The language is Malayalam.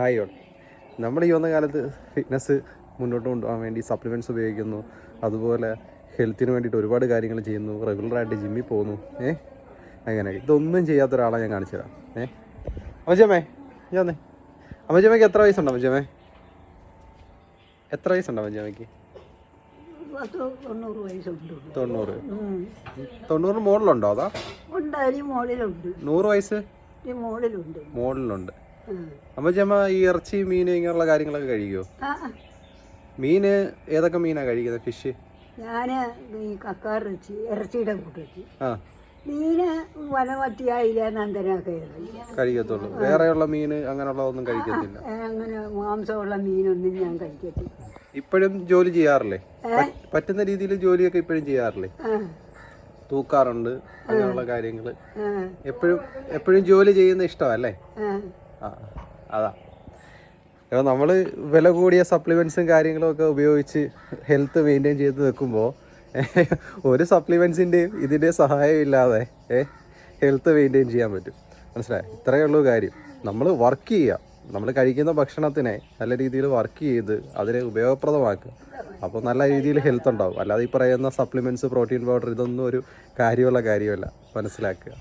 Hi all. നമ്മൾ ഈ വന്ന കാലത്ത് ഫിറ്റ്നസ് മുന്നോട്ട് കൊണ്ടുപോകാൻ വേണ്ടി സപ്ലിമെൻറ്റ്സ് ഉപയോഗിക്കുന്നു, അതുപോലെ ഹെൽത്തിന് വേണ്ടിയിട്ട് ഒരുപാട് കാര്യങ്ങൾ ചെയ്യുന്നു, റെഗുലറായിട്ട് ജിമ്മിൽ പോകുന്നു. അങ്ങനെ ഇതൊന്നും ചെയ്യാത്ത ഒരാളെ ഞാൻ കാണിച്ചു തരാം. അമ്മച്ചമ്മേ ഞാൻ വന്നേ. അമ്മച്ചമ്മയ്ക്ക് എത്ര വയസ്സുണ്ടോ? അമ്മച്ചമ്മേ എത്ര വയസ്സുണ്ടോ അമ്മച്ചമ്മയ്ക്ക്? 90 മുകളിലുണ്ടോ? അതാ 100 വയസ്സ് മുകളിലുണ്ട്. അമ്മച്ചമ്മ ഈ ഇറച്ചി, മീൻ ഇങ്ങനെയുള്ള കാര്യങ്ങളൊക്കെ കഴിക്കുമോ? മീന് ഏതൊക്കെ മീനാ കഴിക്കുന്നത്? ഫിഷ്? ഞാന് ഈ കക്കാറിറച്ചി, ഇറച്ചിയുടെ കൂട്ടി. മീന് വനവറ്റിയായില്ല, നന്ദനൊക്കെ കഴിക്കത്തുള്ളൂ. വേറെയുള്ള മീൻ അങ്ങനെയുള്ളതൊന്നും കഴിക്കത്തില്ല. അങ്ങനെ മാംസമുള്ള മീനൊന്നും ഞാൻ കഴിക്കത്തില്ല. ഇപ്പോഴും ജോലി ചെയ്യാറില്ലേ? പറ്റുന്ന രീതിയിൽ ജോലിയൊക്കെ ഇപ്പോഴും ചെയ്യാറില്ലേ? തൂക്കാറുണ്ട്, അങ്ങനെയുള്ള കാര്യങ്ങള് എപ്പോഴും ജോലി ചെയ്യുന്ന ഇഷ്ടമല്ലേ? അതാ അപ്പോൾ നമ്മൾ വില കൂടിയ സപ്ലിമെൻറ്റ്സും കാര്യങ്ങളും ഒക്കെ ഉപയോഗിച്ച് ഹെൽത്ത് മെയിൻറ്റെയിൻ ചെയ്ത് വെക്കുമ്പോൾ ഒരു സപ്ലിമെൻറ്റ്സിൻ്റെയും ഇതിൻ്റെ സഹായം ഇല്ലാതെ ഹെൽത്ത് മെയിൻറ്റെയിൻ ചെയ്യാൻ പറ്റും. മനസ്സിലായി? ഇത്രയേ ഉള്ളൂ കാര്യം. നമ്മൾ വർക്ക് ചെയ്യുക, നമ്മൾ കഴിക്കുന്ന ഭക്ഷണത്തിനെ നല്ല രീതിയിൽ വർക്ക് ചെയ്ത് അതിനെ ഉപയോഗപ്രദമാക്കുക. അപ്പോൾ നല്ല രീതിയിൽ ഹെൽത്ത് ഉണ്ടാവും. അല്ലാതെ ഈ പറയുന്ന സപ്ലിമെൻറ്റ്സ്, പ്രോട്ടീൻ പൗഡർ ഇതൊന്നും ഒരു കാര്യമല്ല. മനസ്സിലാക്കുക.